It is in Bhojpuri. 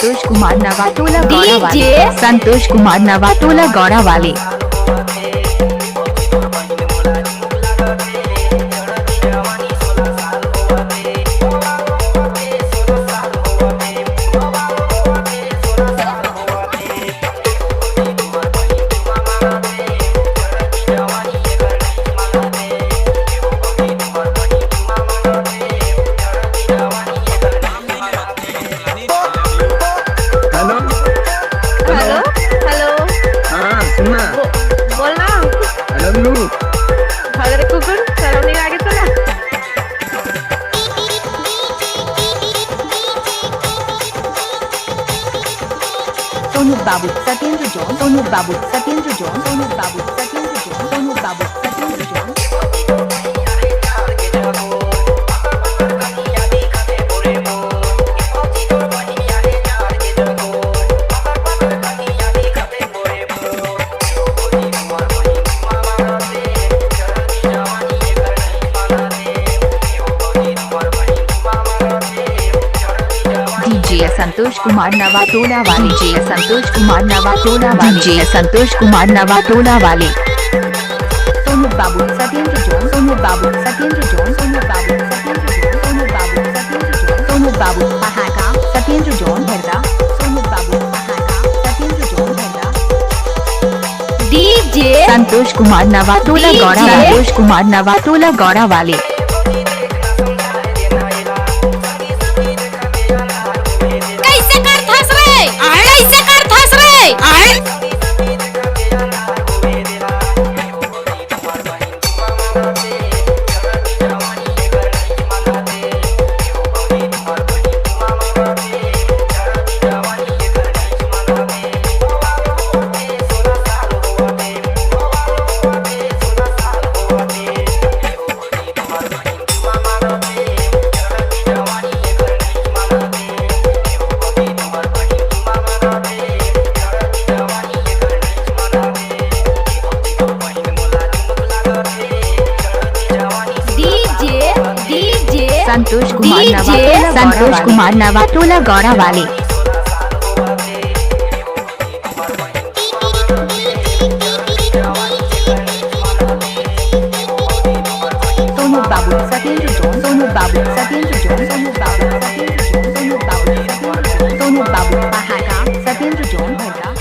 संतोष कुमार नवाटोला गौड़ा वाले डीजे संतोष कुमार नवाटोला गौड़ा वाले हेलो हेलो हेलो हाँ सुनना बोल ना हेलो ब्लू हजरे कुकुर सराउंडिंग आगे चला सोनू बाबू सत्येंद्र जॉन सोनू बाबू सत्येंद्र जॉन सोनू बाबू सत्येंद्र जॉन सोनू बाबू सत्येंद्र जॉन डीजे संतोष कुमार नवाटोला वाले डीजे संतोष कुमार नवाटोला वाले डीजे संतोष कुमार नवाटोला वाले सोनू बाबू सत्येंद्र जॉन सोनू बाबू सत्येंद्र जॉन सोनू बाबू सत्येंद्र जॉन सोनू बाबू सत्येंद्र जॉन सोनू बाबू पहाका सत्येंद्र जॉन भरदा सोनू बाबू पहाका सत्येंद्र जॉन भरदा डीजे संतोष कुमार नवाटोला गौड़ा संतोष कुमार नवाटोला गौड़ा वाले कैसे कर फंस रे कैसे कर फंस रे संतोष कुमार नवाटोला गौड़ा वाले सोनू बाबू सत्येंद्र जॉन सोनू बाबू सत्येंद्र जॉन सोनू बाबू सत्येंद्र जॉन सोनू बाबू सत्येंद्र जॉन सोनू बाबू पहाका सत्येंद्र जॉन भरदा